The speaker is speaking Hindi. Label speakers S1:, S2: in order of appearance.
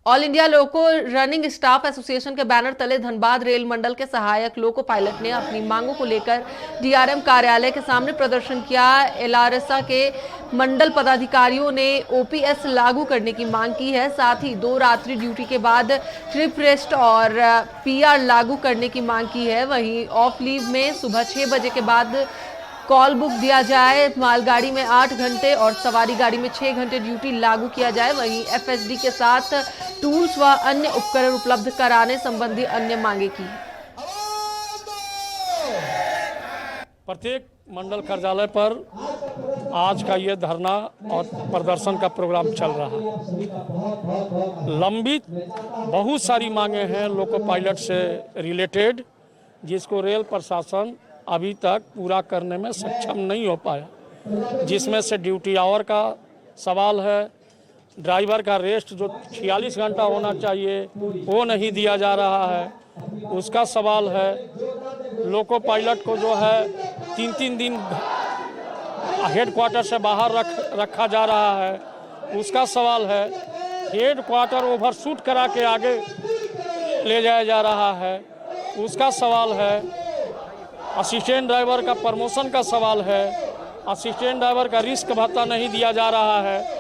S1: ऑल इंडिया लोको रनिंग स्टाफ एसोसिएशन के बैनर तले धनबाद रेल मंडल के सहायक लोको पायलट ने अपनी मांगों को लेकर डीआरएम कार्यालय के सामने प्रदर्शन किया। एलआरएसआ के मंडल पदाधिकारियों ने ओपीएस लागू करने की मांग की है। साथ ही 2 रात्रि ड्यूटी के बाद ट्रिप रेस्ट और पीआर लागू करने की मांग की है। वहीं ऑफ लीव में सुबह 6 बजे के बाद कॉल बुक दिया जाए, मालगाड़ी में 8 घंटे और सवारी गाड़ी में 6 घंटे ड्यूटी लागू किया जाए। वहीं एफएसडी के साथ टूल्स व अन्य उपकरण उपलब्ध कराने संबंधी अन्य मांगे की।
S2: प्रत्येक मंडल कार्यालय पर आज का ये धरना और प्रदर्शन का प्रोग्राम चल रहा है। लंबित बहुत सारी मांगे हैं लोको पायलट से रिलेटेड, जिसको रेल प्रशासन अभी तक पूरा करने में सक्षम नहीं हो पाया, जिसमें से ड्यूटी आवर का सवाल है, ड्राइवर का रेस्ट जो 46 घंटा होना चाहिए वो नहीं दिया जा रहा है, उसका सवाल है। लोको पायलट को जो है 3-3 दिन हेड क्वार्टर से बाहर रखा जा रहा है, उसका सवाल है। हेड क्वार्टर ओवरशूट करा के आगे ले जाया जा रहा है, उसका सवाल है। असिस्टेंट ड्राइवर का प्रमोशन का सवाल है, असिस्टेंट ड्राइवर का रिस्क भत्ता नहीं दिया जा रहा है,